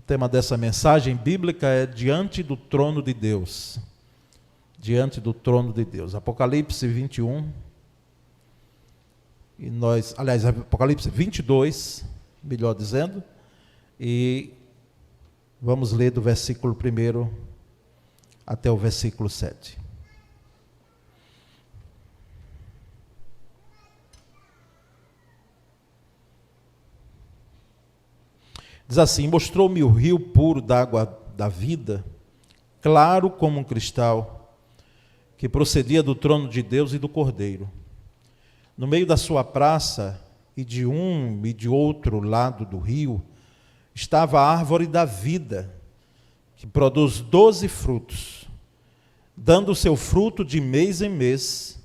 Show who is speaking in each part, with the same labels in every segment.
Speaker 1: tema dessa mensagem bíblica é diante do trono de Deus. Diante do trono de Deus. Apocalipse 21. E nós, aliás, Apocalipse 22, melhor dizendo. E vamos ler do versículo 1 até o versículo 7. Diz assim: mostrou-me o rio puro d'água da vida, claro como um cristal, que procedia do trono de Deus e do Cordeiro. No meio da sua praça, e de um e de outro lado do rio, estava a árvore da vida, que produz 12 frutos, dando o seu fruto de mês em mês,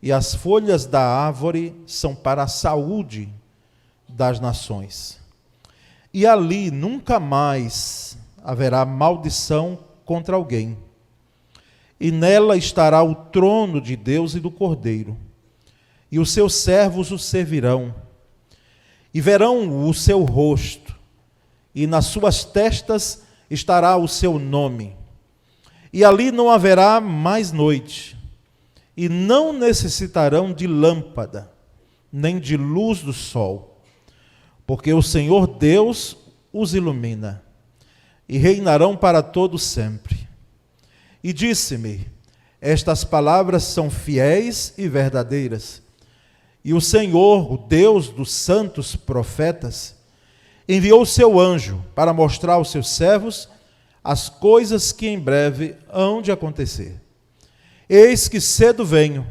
Speaker 1: e as folhas da árvore são para a saúde das nações. E ali nunca mais haverá maldição contra alguém. E nela estará o trono de Deus e do Cordeiro. E os seus servos o servirão. E verão o seu rosto. E nas suas testas estará o seu nome. E ali não haverá mais noite. E não necessitarão de lâmpada, nem de luz do sol. Porque o Senhor Deus os ilumina, e reinarão para todo sempre. E disse-me: estas palavras são fiéis e verdadeiras. E o Senhor, o Deus dos santos profetas, enviou o seu anjo para mostrar aos seus servos as coisas que em breve hão de acontecer. Eis que cedo venho,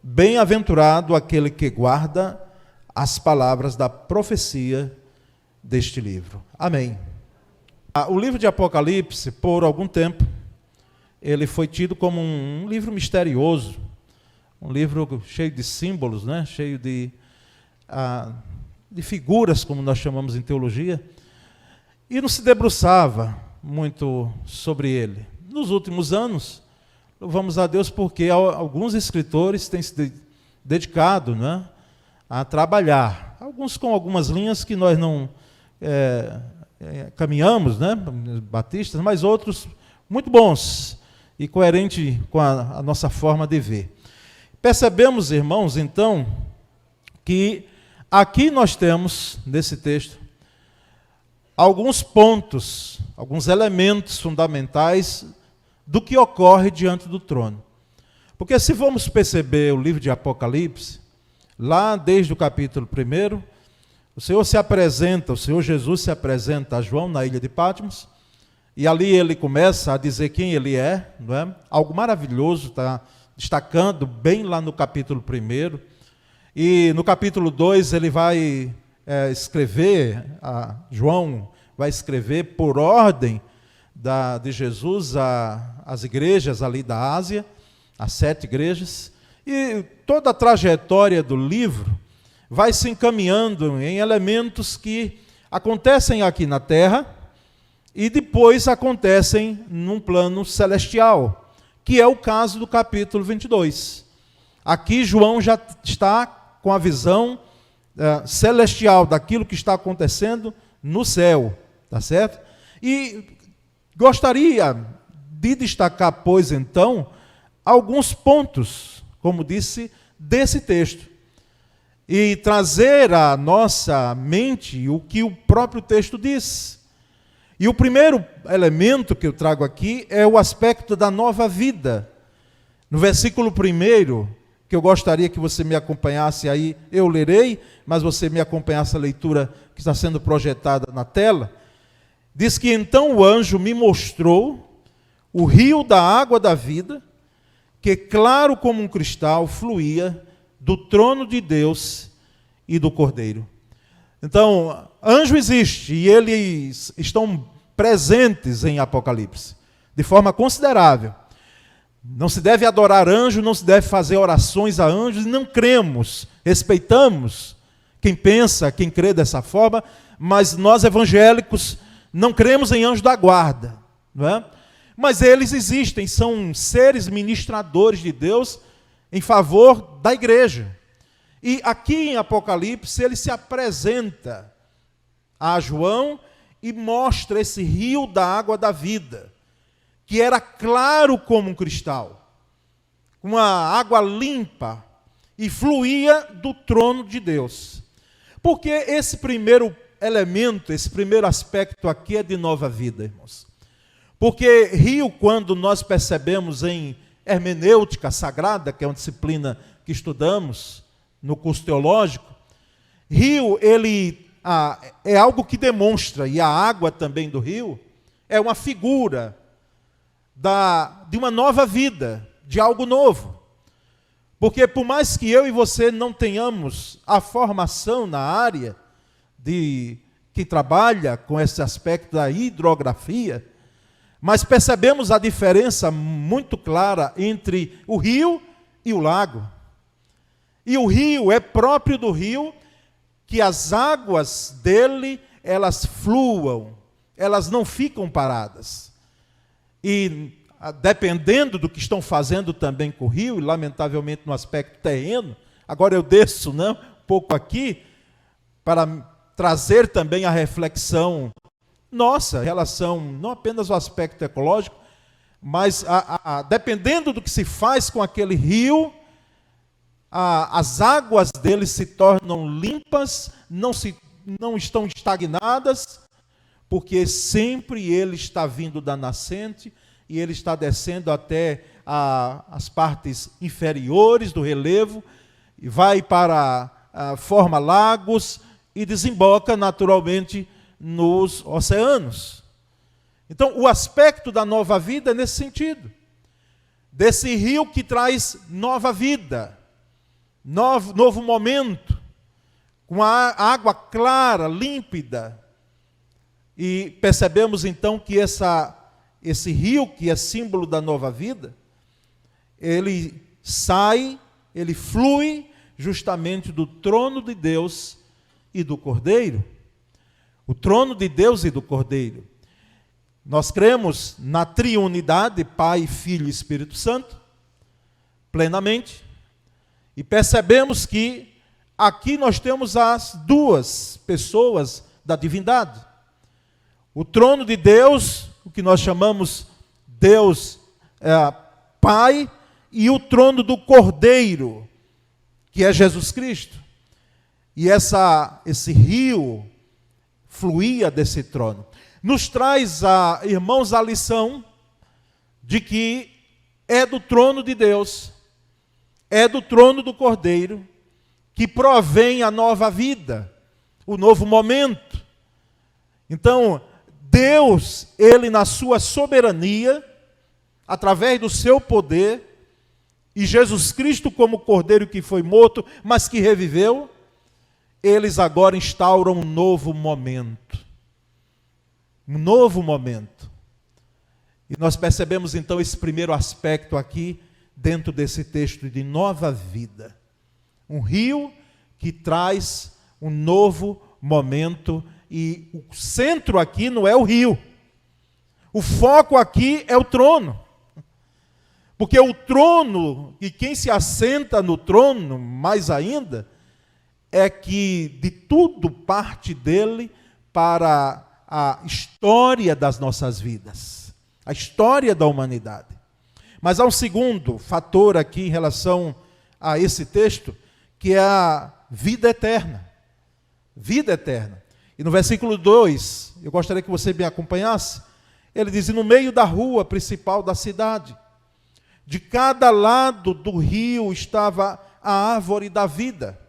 Speaker 1: bem-aventurado aquele que guarda as palavras da profecia deste livro. Amém. O livro de Apocalipse, por algum tempo, ele foi tido como um livro misterioso, um livro cheio de símbolos, né? Cheio de figuras, como nós chamamos em teologia, e não se debruçava muito sobre ele. Nos últimos anos, louvamos a Deus porque alguns escritores têm se dedicado, né, a trabalhar, alguns com algumas linhas que nós não caminhamos, né, batistas, mas outros muito bons e coerentes com a nossa forma de ver. Percebemos, irmãos, então, que aqui nós temos, nesse texto, alguns pontos, alguns elementos fundamentais do que ocorre diante do trono. Porque se vamos perceber o livro de Apocalipse, lá desde o capítulo 1, o Senhor Jesus se apresenta a João na ilha de Patmos, e ali ele começa a dizer quem ele é, não é? Algo maravilhoso, está destacando bem lá no capítulo 1, e no capítulo 2 ele vai escrever, João vai escrever por ordem de Jesus às igrejas ali da Ásia, as 7 igrejas, e toda a trajetória do livro vai se encaminhando em elementos que acontecem aqui na terra e depois acontecem num plano celestial, que é o caso do capítulo 22. Aqui João já está com a visão celestial daquilo que está acontecendo no céu, tá certo? E gostaria de destacar, pois, então, alguns pontos, como disse, desse texto, e trazer à nossa mente o que o próprio texto diz. E o primeiro elemento que eu trago aqui é o aspecto da nova vida. No versículo 1, que eu gostaria que você me acompanhasse aí, eu lerei, mas você me acompanhasse a leitura que está sendo projetada na tela, diz que então o anjo me mostrou o rio da água da vida, que claro como um cristal fluía do trono de Deus e do Cordeiro. Então, anjo existe e eles estão presentes em Apocalipse, de forma considerável. Não se deve adorar anjo, não se deve fazer orações a anjos, não cremos, respeitamos quem pensa, quem crê dessa forma, mas nós evangélicos não cremos em anjo da guarda, não é? Mas eles existem, são seres ministradores de Deus em favor da igreja. E aqui em Apocalipse ele se apresenta a João e mostra esse rio da água da vida, que era claro como um cristal, com uma água limpa, e fluía do trono de Deus. Porque esse primeiro elemento, esse primeiro aspecto aqui é de nova vida, irmãos. Porque rio, quando nós percebemos em hermenêutica sagrada, que é uma disciplina que estudamos no curso teológico, rio, ele é algo que demonstra, e a água também do rio, é uma figura de uma nova vida, de algo novo. Porque por mais que eu e você não tenhamos a formação na área que trabalha com esse aspecto da hidrografia, mas percebemos a diferença muito clara entre o rio e o lago. E o rio é próprio do rio que as águas dele, elas fluam, elas não ficam paradas. E dependendo do que estão fazendo também com o rio, e lamentavelmente no aspecto terreno, agora eu desço, né, um pouco aqui, para trazer também a reflexão nossa, em relação não apenas ao aspecto ecológico, mas dependendo do que se faz com aquele rio, as águas dele se tornam limpas, não estão estagnadas, porque sempre ele está vindo da nascente, e ele está descendo até as partes inferiores do relevo, e vai para forma lagos, e desemboca naturalmente nos oceanos. Então, o aspecto da nova vida é nesse sentido. Desse rio que traz nova vida, novo momento, com a água clara, límpida. E percebemos então que esse rio, que é símbolo da nova vida, ele flui justamente do trono de Deus e do Cordeiro. O trono de Deus e do Cordeiro. Nós cremos na triunidade, Pai, Filho e Espírito Santo, plenamente, e percebemos que aqui nós temos as duas pessoas da divindade. O trono de Deus, o que nós chamamos Deus Pai, e o trono do Cordeiro, que é Jesus Cristo. E esse rio fluía desse trono. Nos traz, irmãos, a lição de que é do trono de Deus, é do trono do Cordeiro, que provém a nova vida, o novo momento. Então, Deus, ele na sua soberania, através do seu poder, e Jesus Cristo como Cordeiro que foi morto, mas que reviveu, eles agora instauram um novo momento. Um novo momento. E nós percebemos então esse primeiro aspecto aqui, dentro desse texto de nova vida. Um rio que traz um novo momento, e o centro aqui não é o rio. O foco aqui é o trono. Porque o trono, e quem se assenta no trono, mais ainda, é que de tudo parte dele para a história das nossas vidas, a história da humanidade. Mas há um segundo fator aqui em relação a esse texto, que é a vida eterna. Vida eterna. E no versículo 2, eu gostaria que você me acompanhasse, ele diz: no meio da rua principal da cidade, de cada lado do rio estava a árvore da vida,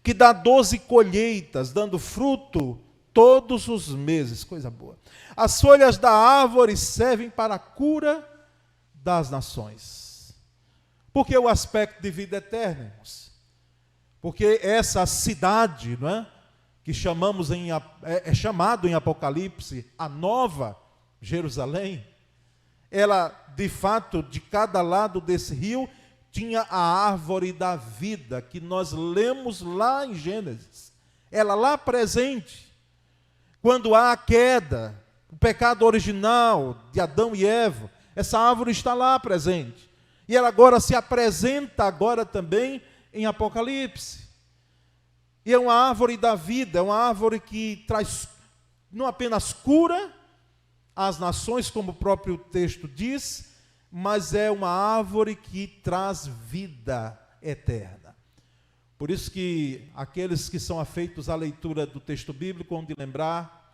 Speaker 1: que dá 12 colheitas, dando fruto todos os meses. Coisa boa. As folhas da árvore servem para a cura das nações. Por que o aspecto de vida eterna, irmãos? Porque essa cidade, não é? Que chamamos é chamado em Apocalipse a Nova Jerusalém, ela, de fato, de cada lado desse rio, tinha a árvore da vida, que nós lemos lá em Gênesis. Ela lá presente, quando há a queda, o pecado original de Adão e Eva, essa árvore está lá presente. E ela agora se apresenta agora também em Apocalipse. E é uma árvore da vida, é uma árvore que traz não apenas cura as nações, como o próprio texto diz, mas é uma árvore que traz vida eterna. Por isso que aqueles que são afeitos à leitura do texto bíblico vão de lembrar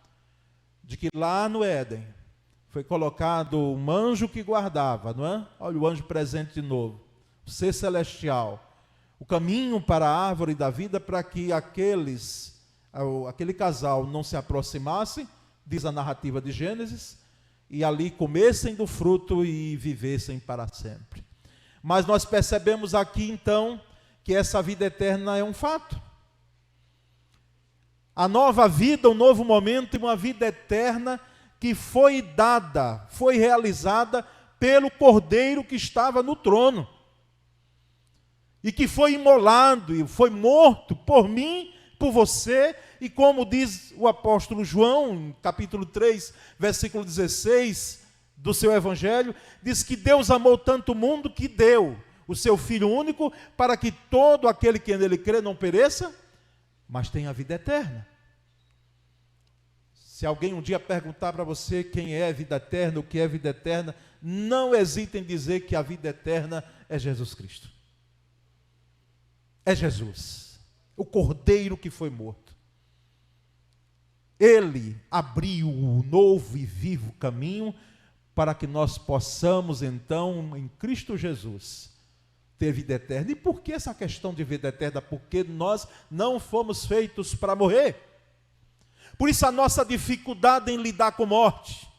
Speaker 1: de que lá no Éden foi colocado um anjo que guardava, não é? Olha o anjo presente de novo, o ser celestial, o caminho para a árvore da vida, para que aquele casal não se aproximasse, diz a narrativa de Gênesis, e ali comessem do fruto e vivessem para sempre. Mas nós percebemos aqui então que essa vida eterna é um fato. A nova vida, um novo momento e uma vida eterna que foi dada, foi realizada pelo Cordeiro que estava no trono. E que foi imolado e foi morto por mim, por você, e como diz o apóstolo João, capítulo 3, versículo 16 do seu evangelho, diz que Deus amou tanto o mundo que deu o seu Filho único para que todo aquele que nele crê não pereça, mas tenha a vida eterna. Se alguém um dia perguntar para você quem é a vida eterna, o que é vida eterna, não hesite em dizer que a vida eterna é Jesus Cristo. É Jesus, o Cordeiro que foi morto. Ele abriu o novo e vivo caminho para que nós possamos, então, em Cristo Jesus, ter vida eterna. E por que essa questão de vida eterna? Porque nós não fomos feitos para morrer. Por isso a nossa dificuldade em lidar com morte,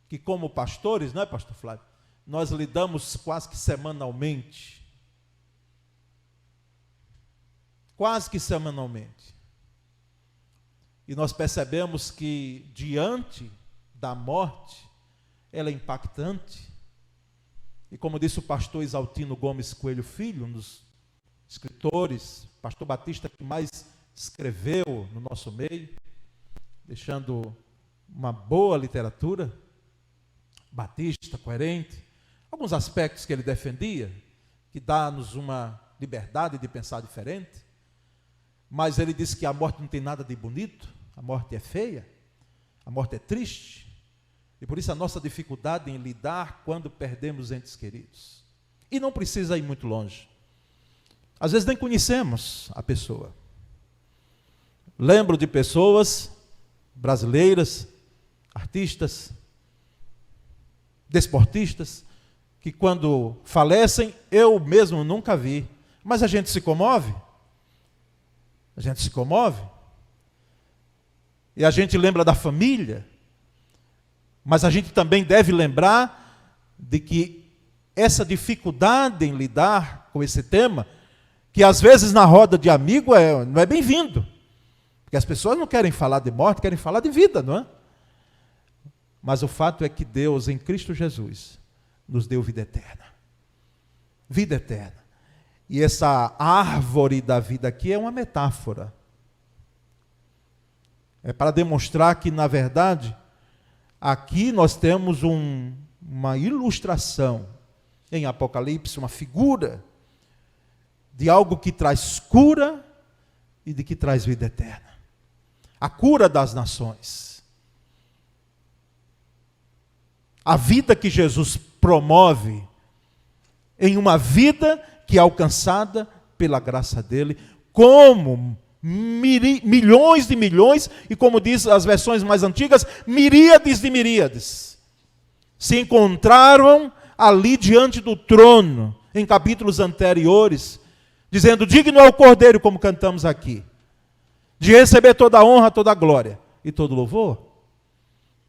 Speaker 1: que como pastores, não é, pastor Flávio? Nós lidamos quase que semanalmente. Quase que semanalmente. E nós percebemos que diante da morte, ela é impactante. E como disse o pastor Isaltino Gomes Coelho Filho, um dos escritores, pastor batista que mais escreveu no nosso meio, deixando uma boa literatura, batista, coerente, alguns aspectos que ele defendia, que dá-nos uma liberdade de pensar diferente, mas ele disse que a morte não tem nada de bonito, a morte é feia, a morte é triste, e por isso a nossa dificuldade em lidar quando perdemos entes queridos. E não precisa ir muito longe. Às vezes nem conhecemos a pessoa. Lembro de pessoas brasileiras, artistas, desportistas, que quando falecem, eu mesmo nunca vi, mas a gente se comove. A gente se comove. E a gente lembra da família, mas a gente também deve lembrar de que essa dificuldade em lidar com esse tema, que às vezes na roda de amigo não é bem-vindo, porque as pessoas não querem falar de morte, querem falar de vida, não é? Mas o fato é que Deus, em Cristo Jesus, nos deu vida eterna. Vida eterna. E essa árvore da vida aqui é uma metáfora. É para demonstrar que, na verdade, aqui nós temos uma ilustração em Apocalipse, uma figura de algo que traz cura e de que traz vida eterna. A cura das nações. A vida que Jesus promove em uma vida que é alcançada pela graça dele, como milhões de milhões, e como diz as versões mais antigas, miríades de miríades, se encontraram ali diante do trono, em capítulos anteriores, dizendo, digno é o Cordeiro, como cantamos aqui, de receber toda a honra, toda a glória e todo o louvor.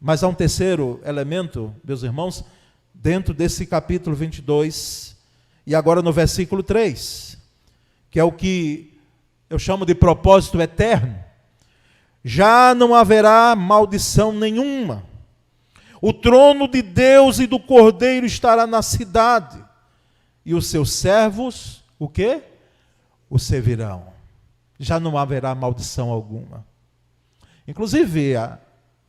Speaker 1: Mas há um terceiro elemento, meus irmãos, dentro desse capítulo 22, e agora no versículo 3, que é o que eu chamo de propósito eterno. Já não haverá maldição nenhuma. O trono de Deus e do Cordeiro estará na cidade, e os seus servos, o quê? O servirão. Já não haverá maldição alguma. Inclusive,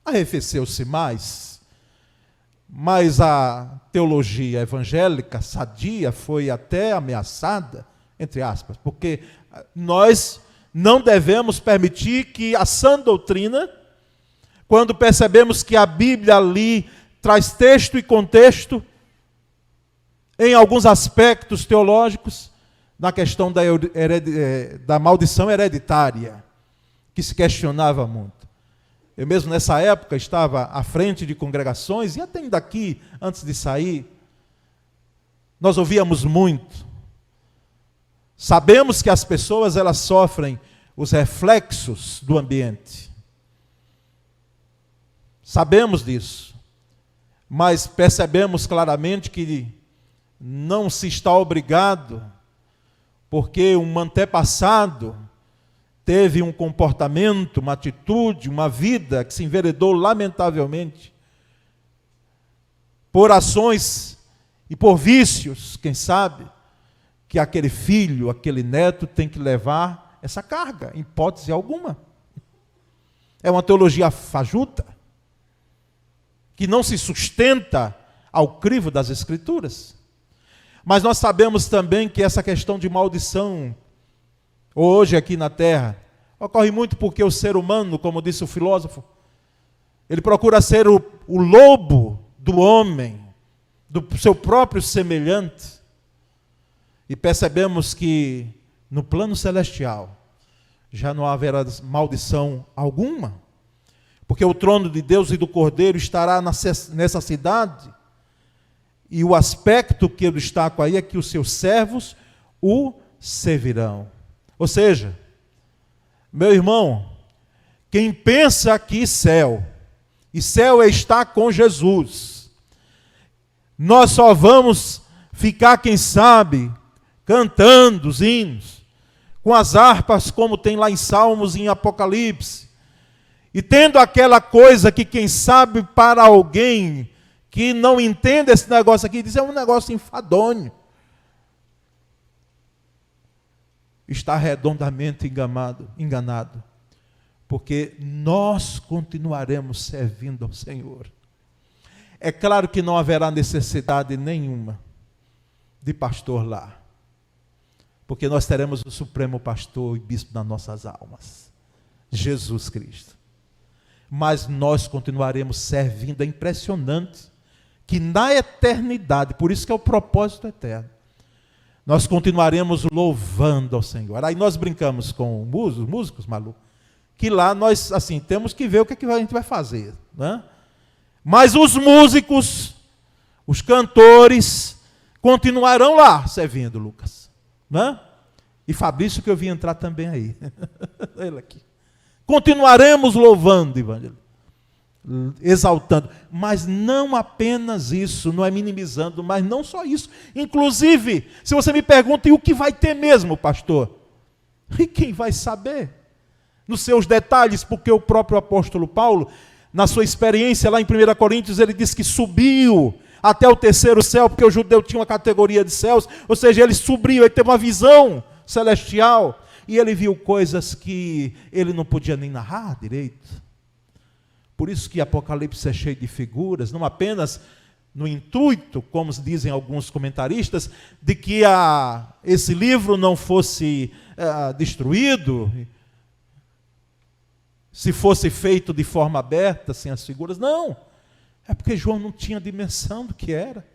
Speaker 1: arrefeceu-se mais, mas a teologia evangélica sadia foi até ameaçada, entre aspas, porque nós não devemos permitir que a sã doutrina, quando percebemos que a Bíblia ali traz texto e contexto, em alguns aspectos teológicos, na questão da maldição hereditária, que se questionava muito. Eu mesmo nessa época estava à frente de congregações, e até ainda aqui, antes de sair, nós ouvíamos muito. Sabemos que as pessoas elas sofrem os reflexos do ambiente. Sabemos disso. Mas percebemos claramente que não se está obrigado, porque um antepassado teve um comportamento, uma atitude, uma vida que se enveredou lamentavelmente por ações e por vícios, quem sabe, que aquele filho, aquele neto tem que levar essa carga, em hipótese alguma. É uma teologia fajuta, que não se sustenta ao crivo das Escrituras. Mas nós sabemos também que essa questão de maldição, hoje aqui na terra, ocorre muito porque o ser humano, como disse o filósofo, ele procura ser o lobo do homem, do seu próprio semelhante. E percebemos que no plano celestial já não haverá maldição alguma, porque o trono de Deus e do Cordeiro estará nessa cidade, e o aspecto que eu destaco aí é que os seus servos o servirão. Ou seja, meu irmão, quem pensa que céu, e céu é estar com Jesus, nós só vamos ficar, quem sabe, cantando os hinos, com as harpas como tem lá em Salmos e em Apocalipse, e tendo aquela coisa que, quem sabe, para alguém que não entende esse negócio aqui, diz, é um negócio enfadonho. Está redondamente enganado, porque nós continuaremos servindo ao Senhor. É claro que não haverá necessidade nenhuma de pastor lá, porque nós teremos o supremo pastor e bispo das nossas almas, Jesus Cristo. Mas nós continuaremos servindo. É impressionante que na eternidade, por isso que é o propósito eterno, nós continuaremos louvando ao Senhor. Aí nós brincamos com os músicos, Malu, que lá nós, assim, temos que ver o que a gente vai fazer, né? Mas os músicos, os cantores, continuarão lá servindo, Lucas, né? E Fabrício, que eu vi entrar também aí. Ele aqui. Continuaremos louvando, Evangelho, exaltando, mas não apenas isso, não é minimizando, mas não só isso. Inclusive, se você me pergunta, e o que vai ter mesmo, pastor? E quem vai saber? Nos seus detalhes, porque o próprio apóstolo Paulo, na sua experiência lá em 1 Coríntios, ele diz que subiu até o terceiro céu, porque o judeu tinha uma categoria de céus, ou seja, ele subiu, ele teve uma visão celestial, e ele viu coisas que ele não podia nem narrar direito. Por isso que Apocalipse é cheio de figuras, não apenas no intuito, como dizem alguns comentaristas, de que esse livro não fosse destruído, se fosse feito de forma aberta, sem as figuras. Não, é porque João não tinha dimensão do que era.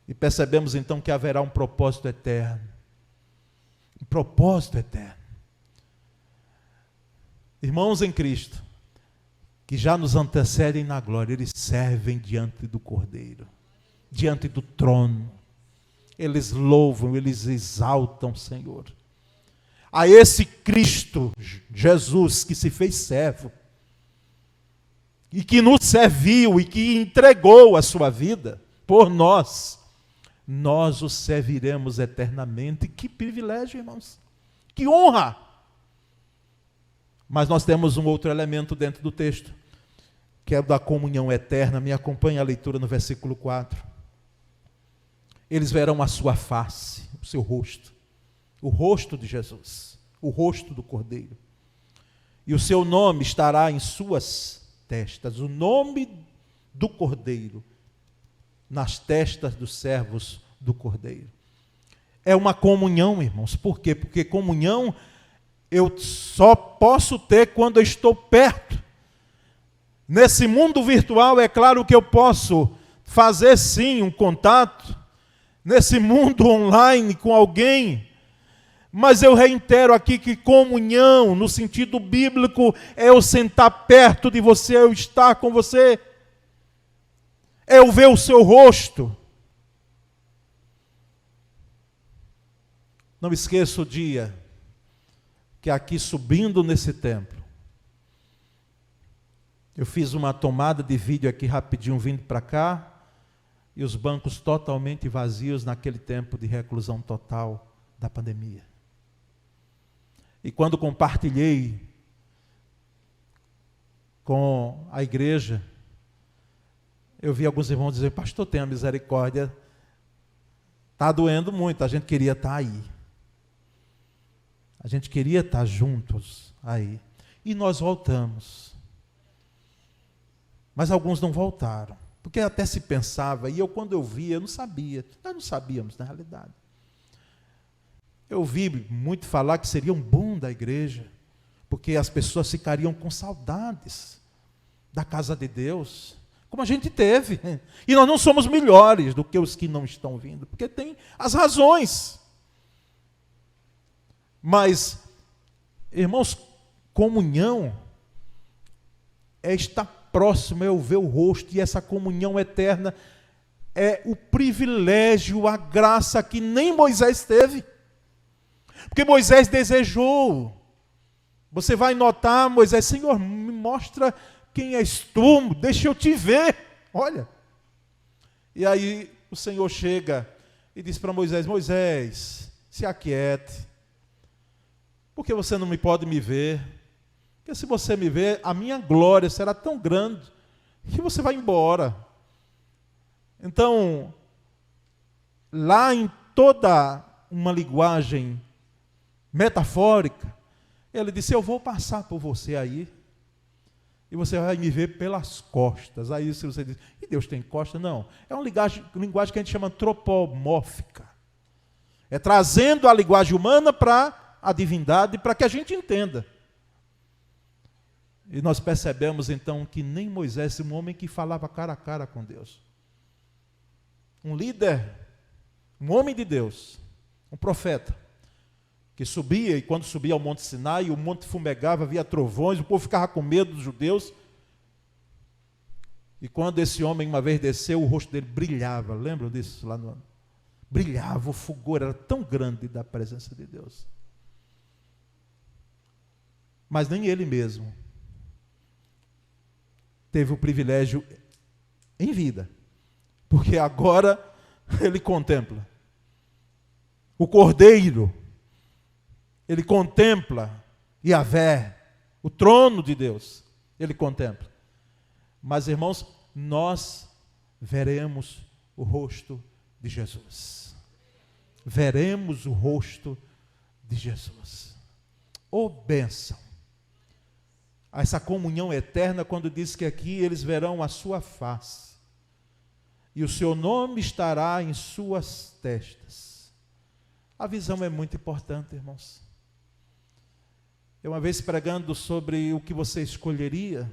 Speaker 1: E percebemos então que haverá um propósito eterno. Um propósito eterno. Irmãos em Cristo, que já nos antecedem na glória, eles servem diante do Cordeiro, diante do trono. Eles louvam, eles exaltam o Senhor. A esse Cristo, Jesus, que se fez servo, e que nos serviu, e que entregou a sua vida por nós, nós o serviremos eternamente. Que privilégio, irmãos, que honra! Mas nós temos um outro elemento dentro do texto, que é o da comunhão eterna. Me acompanha a leitura no versículo 4. Eles verão a sua face, o seu rosto, o rosto de Jesus, o rosto do Cordeiro. E o seu nome estará em suas testas, o nome do Cordeiro, nas testas dos servos do Cordeiro. É uma comunhão, irmãos. Por quê? Porque comunhão eu só posso ter quando eu estou perto. Nesse mundo virtual, é claro que eu posso fazer sim um contato, nesse mundo online com alguém, mas eu reitero aqui que comunhão, no sentido bíblico, é eu sentar perto de você, eu estar com você, é eu ver o seu rosto. Não esqueça o dia que aqui subindo nesse templo, eu fiz uma tomada de vídeo aqui rapidinho vindo para cá, e os bancos totalmente vazios naquele tempo de reclusão total da pandemia. E quando compartilhei com a igreja, eu vi alguns irmãos dizer: pastor, tenha misericórdia, está doendo muito, a gente queria estar aí. A gente queria estar juntos aí. E nós voltamos. Mas alguns não voltaram. Porque até se pensava, e quando eu via, eu não sabia. Nós não sabíamos, na realidade. Eu vi muito falar que seria um boom da igreja, porque as pessoas ficariam com saudades da casa de Deus, como a gente teve. E nós não somos melhores do que os que não estão vindo, porque tem as razões. Mas, irmãos, comunhão é estar próximo, é eu ver o rosto, e essa comunhão eterna é o privilégio, a graça que nem Moisés teve. Porque Moisés desejou. Você vai notar, Moisés: Senhor, me mostra quem és tu, deixa eu te ver. Olha. E aí o Senhor chega e diz para Moisés: Moisés, se aquiete. Porque você não pode me ver. Porque se você me ver, a minha glória será tão grande que você vai embora. Então, lá em toda uma linguagem metafórica, ele disse: eu vou passar por você aí, e você vai me ver pelas costas. Aí se você diz: e Deus tem costas? Não, é uma linguagem que a gente chama antropomórfica. É trazendo a linguagem humana para a divindade, para que a gente entenda. E nós percebemos então que nem Moisés, um homem que falava cara a cara com Deus, um líder, um homem de Deus, um profeta, que subia, e quando subia ao Monte Sinai, o monte fumegava, havia trovões, o povo ficava com medo dos judeus. E quando esse homem uma vez desceu, o rosto dele brilhava. Lembram disso? Brilhava, o fulgor era tão grande da presença de Deus. Mas nem ele mesmo teve o privilégio em vida, porque agora ele contempla o Cordeiro, ele contempla Yahvé, o trono de Deus, ele contempla. Mas, irmãos, nós veremos o rosto de Jesus. Veremos o rosto de Jesus. Ô bênção! Essa comunhão eterna, quando diz que aqui eles verão a sua face, e o seu nome estará em suas testas. A visão é muito importante, irmãos. Eu uma vez pregando sobre o que você escolheria,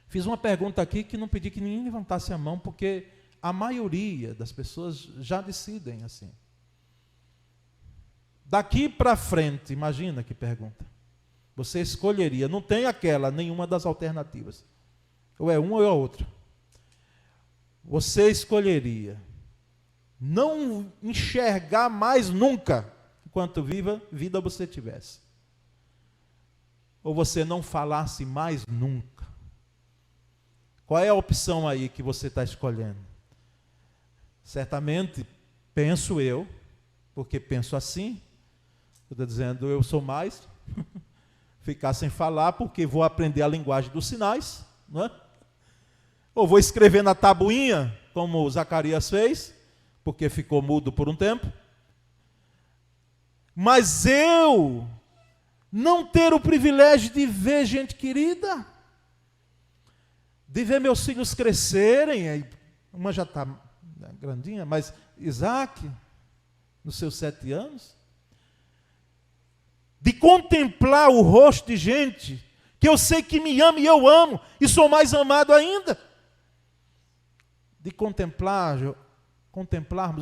Speaker 1: fiz uma pergunta aqui que não pedi que ninguém levantasse a mão, porque a maioria das pessoas já decidem assim. Daqui para frente, imagina que pergunta. Você escolheria, não tem nenhuma das alternativas. Ou é uma ou é outra. Você escolheria não enxergar mais nunca, enquanto vida você tivesse. Ou você não falasse mais nunca. Qual é a opção aí que você está escolhendo? Certamente, penso eu, porque penso assim, eu estou dizendo, eu sou mais... ficar sem falar, porque vou aprender a linguagem dos sinais, não é? Ou vou escrever na tabuinha, como Zacarias fez, porque ficou mudo por um tempo. Mas eu não ter o privilégio de ver gente querida, de ver meus filhos crescerem, uma já está grandinha, mas Isaac, nos seus 7 anos, de contemplar o rosto de gente que eu sei que me ama e eu amo, e sou mais amado ainda. De contemplarmos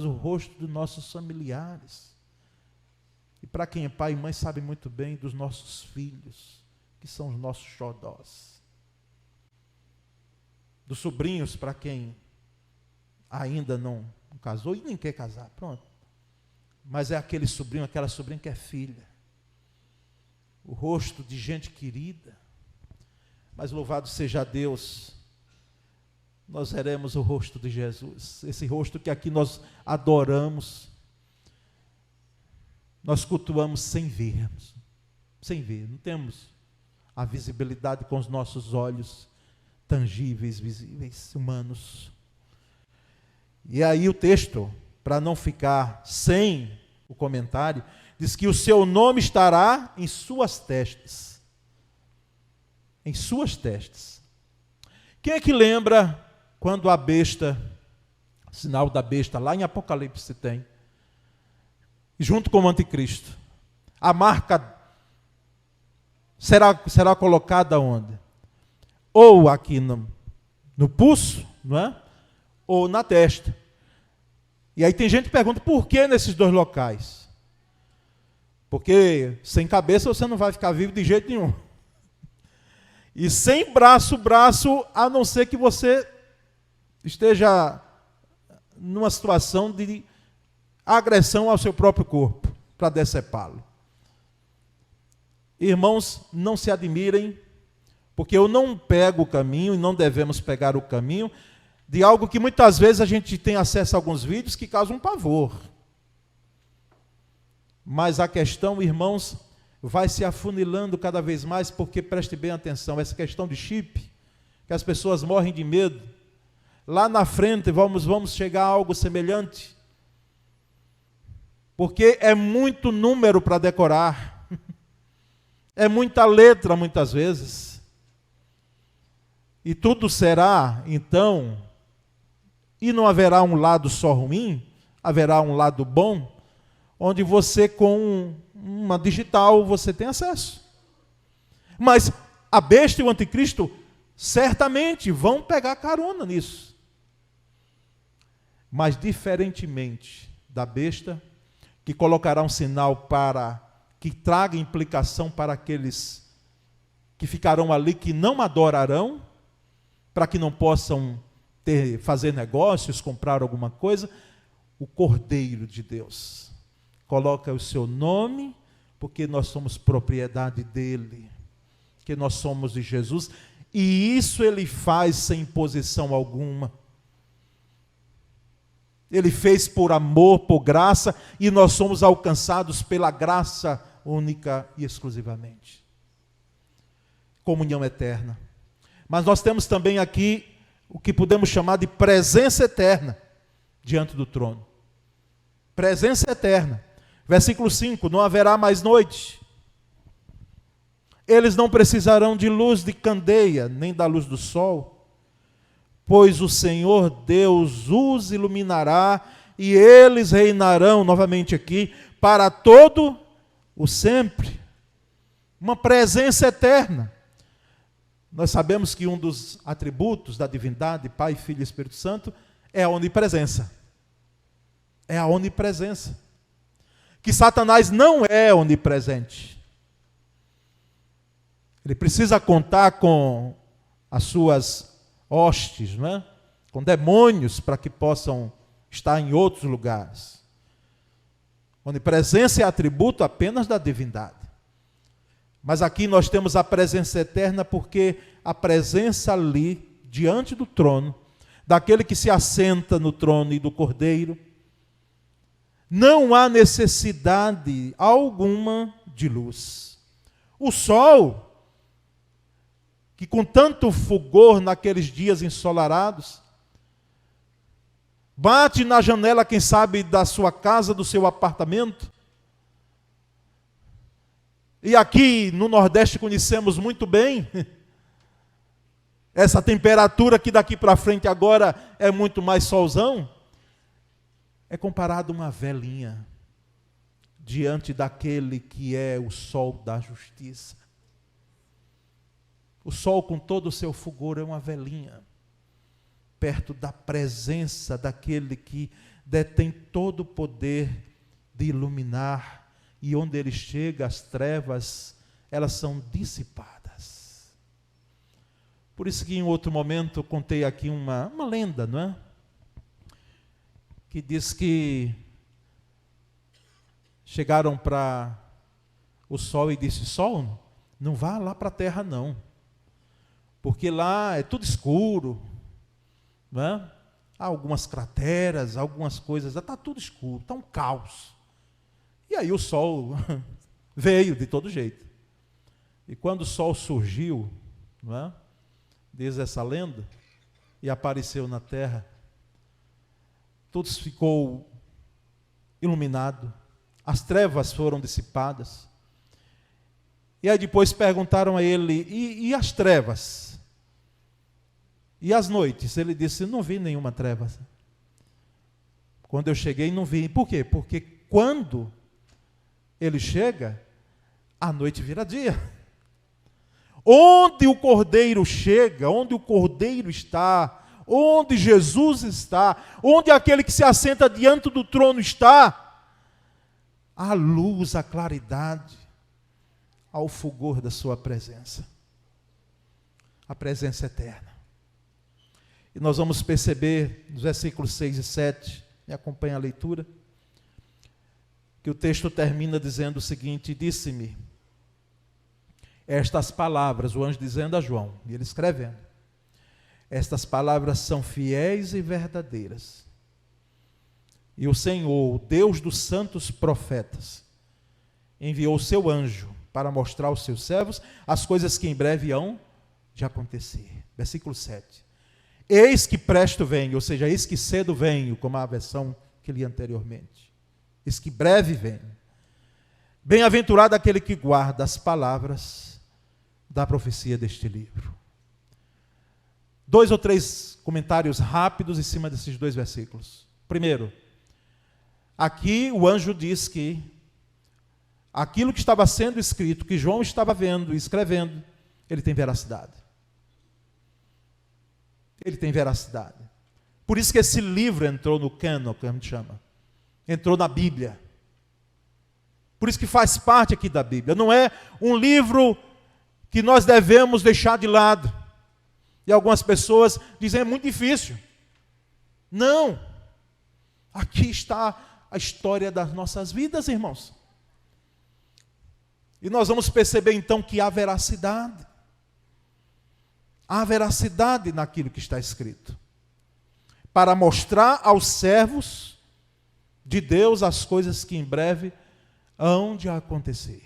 Speaker 1: o rosto dos nossos familiares. E para quem é pai e mãe sabe muito bem dos nossos filhos, que são os nossos xodós. Dos sobrinhos, para quem ainda não casou e nem quer casar, pronto. Mas é aquele sobrinho, aquela sobrinha que é filha. O rosto de gente querida. Mas louvado seja Deus, nós veremos o rosto de Jesus. Esse rosto que aqui nós adoramos, nós cultuamos sem vermos. Sem ver, não temos a visibilidade com os nossos olhos tangíveis, visíveis, humanos. E aí o texto, para não ficar sem o comentário, diz que o seu nome estará em suas testes. Em suas testes. Quem é que lembra quando a besta, sinal da besta, lá em Apocalipse tem, junto com o anticristo, a marca será colocada onde? Ou aqui no pulso, não é? Ou na testa. E aí tem gente que pergunta, por que nesses dois locais? Porque sem cabeça você não vai ficar vivo de jeito nenhum. E sem braço, a não ser que você esteja numa situação de agressão ao seu próprio corpo, para decepá-lo. Irmãos, não se admirem, porque eu não pego o caminho, e não devemos pegar o caminho, de algo que muitas vezes a gente tem acesso a alguns vídeos que causam um pavor. Mas a questão, irmãos, vai se afunilando cada vez mais, porque preste bem atenção, essa questão de chip, que as pessoas morrem de medo, lá na frente vamos chegar a algo semelhante, porque é muito número para decorar, é muita letra muitas vezes, e tudo será, então, e não haverá um lado só ruim, haverá um lado bom, onde você com uma digital você tem acesso. Mas a besta e o anticristo certamente vão pegar carona nisso. Mas diferentemente da besta, que colocará um sinal para que traga implicação para aqueles que ficarão ali, que não adorarão, para que não possam fazer negócios, comprar alguma coisa, o Cordeiro de Deus coloca o seu nome, porque nós somos propriedade dele, que nós somos de Jesus, e isso ele faz sem imposição alguma. Ele fez por amor, por graça, e nós somos alcançados pela graça única e exclusivamente. Comunhão eterna. Mas nós temos também aqui o que podemos chamar de presença eterna diante do trono. Presença eterna. Versículo 5, não haverá mais noite. Eles não precisarão de luz de candeia, nem da luz do sol, pois o Senhor Deus os iluminará, e eles reinarão, novamente aqui, para todo o sempre. Uma presença eterna. Nós sabemos que um dos atributos da divindade, Pai, Filho e Espírito Santo, é a onipresença. É a onipresença. Que Satanás não é onipresente. Ele precisa contar com as suas hostes, não é? Com demônios, para que possam estar em outros lugares. Onipresença é atributo apenas da divindade. Mas aqui nós temos a presença eterna, porque a presença ali, diante do trono, daquele que se assenta no trono e do Cordeiro, não há necessidade alguma de luz. O sol, que com tanto fulgor naqueles dias ensolarados, bate na janela, quem sabe, da sua casa, do seu apartamento. E aqui no Nordeste conhecemos muito bem essa temperatura que daqui para frente agora é muito mais solzão. É comparado a uma velinha diante daquele que é o sol da justiça. O sol, com todo o seu fulgor, é uma velinha perto da presença daquele que detém todo o poder de iluminar, e onde ele chega, as trevas, elas são dissipadas. Por isso que em outro momento eu contei aqui uma lenda, não é? Que diz que chegaram para o sol e disse: Sol, não vá lá para a terra não, porque lá é tudo escuro, não é? Há algumas crateras, algumas coisas, está tudo escuro, está um caos. E aí o sol veio de todo jeito. E quando o sol surgiu, não é? Diz essa lenda, e apareceu na terra, tudo ficou iluminado, as trevas foram dissipadas. E aí depois perguntaram a ele: e as trevas? E as noites? Ele disse: não vi nenhuma treva. Quando eu cheguei, não vi. Por quê? Porque quando ele chega, a noite vira dia. Onde o Cordeiro chega, onde o Cordeiro está, onde Jesus está, onde aquele que se assenta diante do trono está, a luz, a claridade, ao fulgor da sua presença. A presença eterna. E nós vamos perceber nos versículos 6 e 7, me acompanha a leitura, que o texto termina dizendo o seguinte: disse-me estas palavras, o anjo dizendo a João, e ele escrevendo: estas palavras são fiéis e verdadeiras. E o Senhor, o Deus dos santos profetas, enviou o seu anjo para mostrar aos seus servos as coisas que em breve hão de acontecer. Versículo 7. Eis que presto venho, ou seja, eis que cedo venho, como a versão que li anteriormente. Eis que breve venho. Bem-aventurado aquele que guarda as palavras da profecia deste livro. 2 ou 3 comentários rápidos em cima desses 2 versículos. Primeiro, aqui o anjo diz que aquilo que estava sendo escrito, que João estava vendo e escrevendo, ele tem veracidade. Ele tem veracidade. Por isso que esse livro entrou no cânon, que a gente chama. Entrou na Bíblia. Por isso que faz parte aqui da Bíblia. Não é um livro que nós devemos deixar de lado. E algumas pessoas dizem: é muito difícil. Não. Aqui está a história das nossas vidas, irmãos. E nós vamos perceber então que há veracidade. Há veracidade naquilo que está escrito. Para mostrar aos servos de Deus as coisas que em breve hão de acontecer.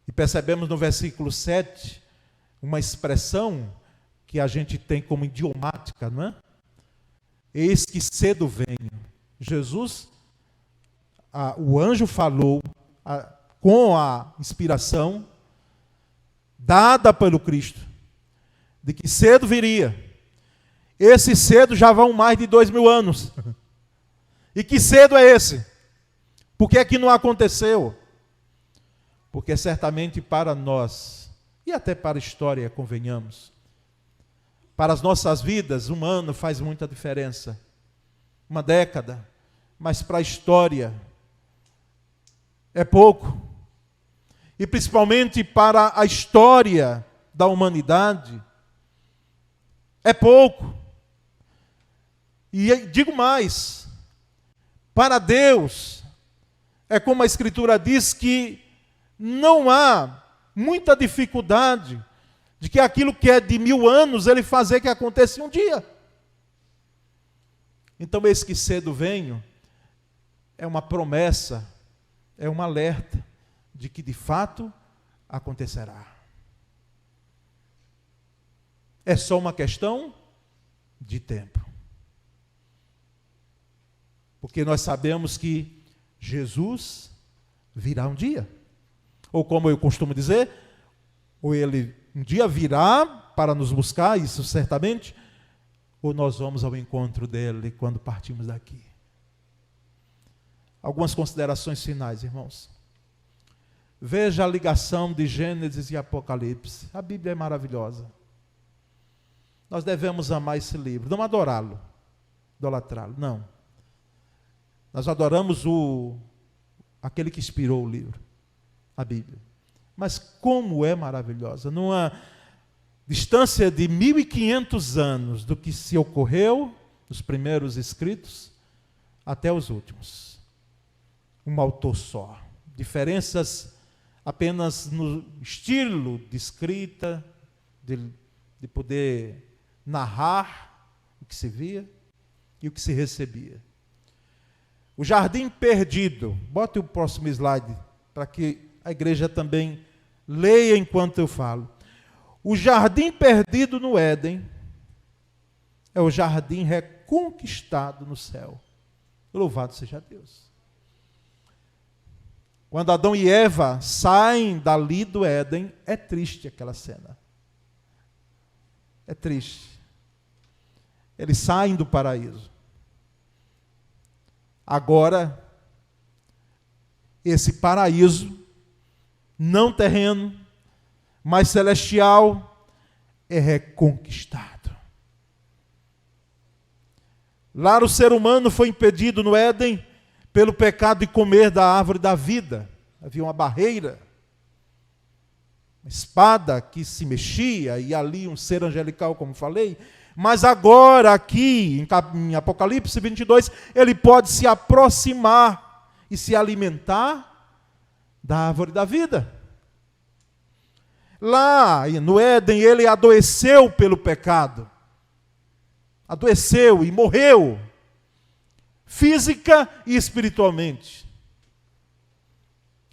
Speaker 1: E percebemos no versículo 7 uma expressão que a gente tem como idiomática, não é? Eis que cedo venho. Jesus, o anjo falou com a inspiração dada pelo Cristo, de que cedo viria. Esse cedo já vão mais de 2000 anos. E que cedo é esse? Por que é que não aconteceu? Porque certamente para nós, e até para a história, convenhamos, para as nossas vidas, um ano faz muita diferença. Uma década. Mas para a história, é pouco. E principalmente para a história da humanidade, é pouco. E digo mais, para Deus, é como a Escritura diz, que não há muita dificuldade de que aquilo que é de 1000 anos, Ele fazer que aconteça em um dia. Então, eis que cedo venho, é uma promessa, é um alerta, de que de fato acontecerá. É só uma questão de tempo. Porque nós sabemos que Jesus virá um dia. Ou como eu costumo dizer, ou ele um dia virá para nos buscar, isso certamente, ou nós vamos ao encontro dele quando partimos daqui. Algumas considerações finais, irmãos. Veja a ligação de Gênesis e Apocalipse. A Bíblia é maravilhosa. Nós devemos amar esse livro, não adorá-lo, idolatrá-lo, não. Nós adoramos aquele que inspirou o livro, a Bíblia. Mas como é maravilhosa, numa distância de 1500 anos do que se ocorreu, dos primeiros escritos, até os últimos. Um autor só. Diferenças apenas no estilo de escrita, de poder narrar o que se via e o que se recebia. O jardim perdido. Bote o próximo slide para que a igreja também leia enquanto eu falo. O jardim perdido no Éden é o jardim reconquistado no céu. Louvado seja Deus. Quando Adão e Eva saem dali do Éden, é triste aquela cena. É triste. Eles saem do paraíso. Agora, esse paraíso, não terreno, mas celestial, é reconquistado. Lá o ser humano foi impedido no Éden pelo pecado de comer da árvore da vida. Havia uma barreira, uma espada que se mexia, e ali um ser angelical, como falei. Mas agora, aqui, em Apocalipse 22, ele pode se aproximar e se alimentar da árvore da vida. Lá no Éden, ele adoeceu pelo pecado. Adoeceu e morreu, física e espiritualmente.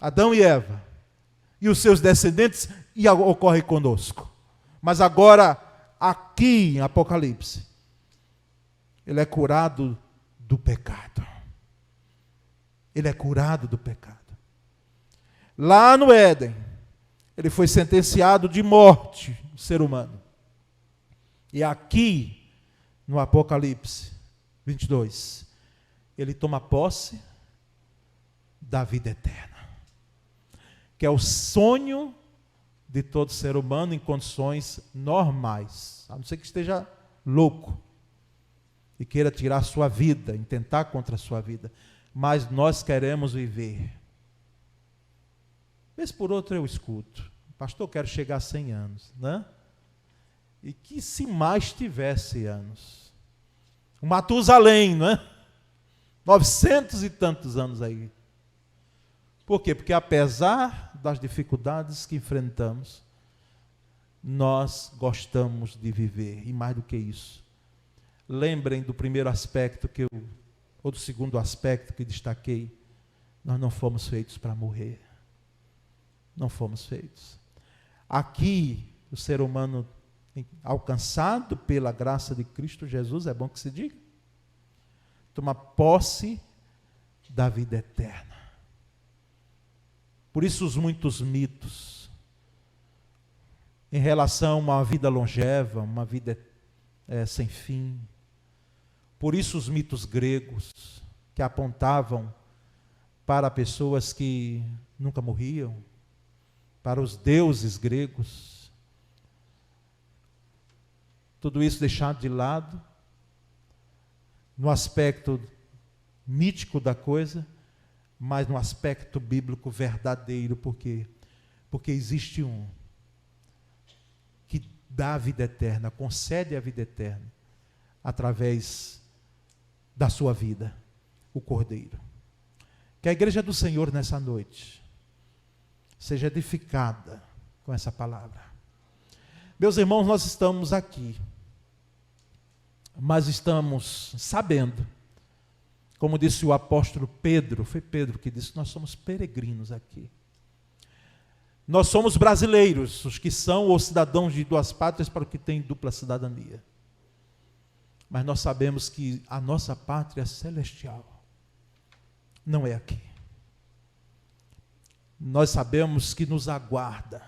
Speaker 1: Adão e Eva e os seus descendentes, e ocorre conosco. Mas agora, aqui em Apocalipse, ele é curado do pecado. Ele é curado do pecado. Lá no Éden, ele foi sentenciado de morte, o ser humano. E aqui, no Apocalipse 22, ele toma posse da vida eterna, que é o sonho de todo ser humano em condições normais, a não ser que esteja louco e queira tirar a sua vida, intentar contra a sua vida. Mas nós queremos viver. Vez por outra eu escuto: pastor, eu quero chegar a 100 anos, né? E que se mais tivesse anos. O Matusalém, não é? 900 e tantos anos aí. Por quê? Porque apesar das dificuldades que enfrentamos, nós gostamos de viver. E mais do que isso, lembrem do primeiro aspecto ou do segundo aspecto que destaquei: nós não fomos feitos para morrer. Não fomos feitos. Aqui, o ser humano alcançado pela graça de Cristo Jesus, é bom que se diga, toma posse da vida eterna. Por isso os muitos mitos em relação a uma vida longeva, uma vida sem fim. Por isso os mitos gregos que apontavam para pessoas que nunca morriam, para os deuses gregos. Tudo isso deixado de lado, no aspecto mítico da coisa, mas no aspecto bíblico verdadeiro. Por quê? Porque existe um que dá a vida eterna, concede a vida eterna, através da sua vida, o Cordeiro. Que a igreja do Senhor nessa noite seja edificada com essa palavra. Meus irmãos, nós estamos aqui, mas estamos sabendo, como disse o apóstolo Pedro, foi Pedro que disse: nós somos peregrinos aqui. Nós somos brasileiros, os que são ou cidadãos de duas pátrias para o que tem dupla cidadania. Mas nós sabemos que a nossa pátria celestial não é aqui. Nós sabemos que nos aguarda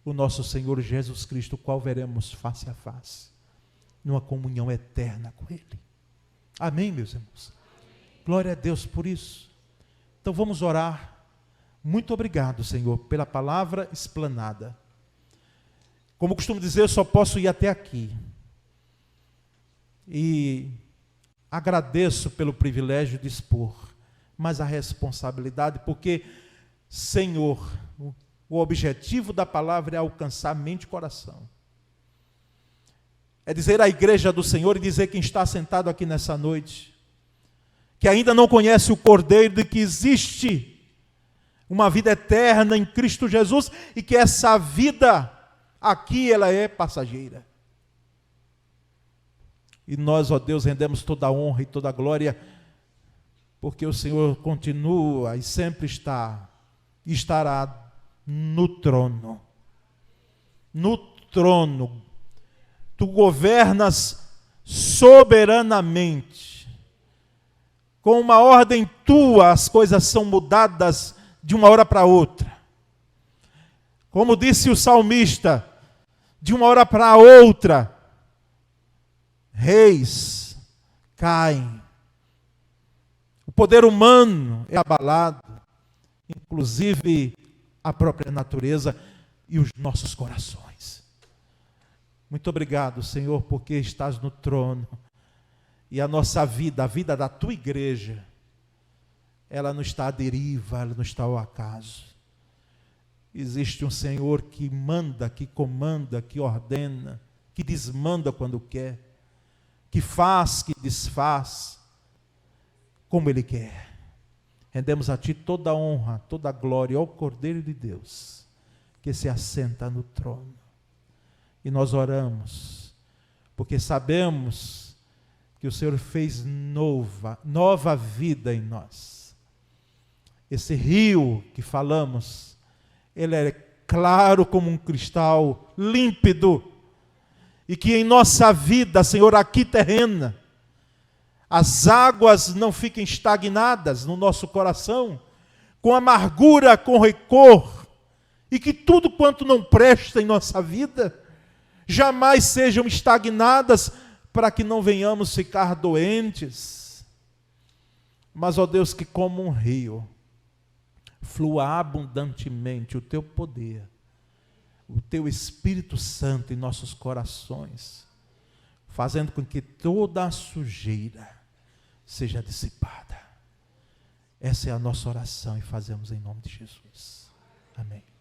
Speaker 1: o nosso Senhor Jesus Cristo, o qual veremos face a face, numa comunhão eterna com Ele. Amém, meus irmãos? Glória a Deus por isso. Então vamos orar. Muito obrigado, Senhor, pela palavra explanada. Como costumo dizer, eu só posso ir até aqui. E agradeço pelo privilégio de expor, mas a responsabilidade, porque, Senhor, o objetivo da palavra é alcançar mente e coração. É dizer à igreja do Senhor e dizer quem está sentado aqui nessa noite, que ainda não conhece o Cordeiro, de que existe uma vida eterna em Cristo Jesus e que essa vida aqui ela é passageira. E nós, ó Deus, rendemos toda a honra e toda a glória, porque o Senhor continua e sempre está e estará no trono. No trono. Tu governas soberanamente. Com uma ordem tua, as coisas são mudadas de uma hora para outra. Como disse o salmista, de uma hora para outra, reis caem. O poder humano é abalado, inclusive a própria natureza e os nossos corações. Muito obrigado, Senhor, porque estás no trono. E a nossa vida, a vida da tua igreja, ela não está à deriva, ela não está ao acaso. Existe um Senhor que manda, que comanda, que ordena, que desmanda quando quer, que faz, que desfaz, como Ele quer. Rendemos a Ti toda a honra, toda a glória ao Cordeiro de Deus, que se assenta no trono. E nós oramos, porque sabemos que o Senhor fez nova vida em nós. Esse rio que falamos, ele é claro como um cristal, límpido, e que em nossa vida, Senhor, aqui terrena, as águas não fiquem estagnadas no nosso coração, com amargura, com rancor, e que tudo quanto não presta em nossa vida, jamais sejam estagnadas, para que não venhamos ficar doentes. Mas, ó Deus, que como um rio, flua abundantemente o Teu poder, o Teu Espírito Santo em nossos corações, fazendo com que toda a sujeira seja dissipada. Essa é a nossa oração e fazemos em nome de Jesus. Amém.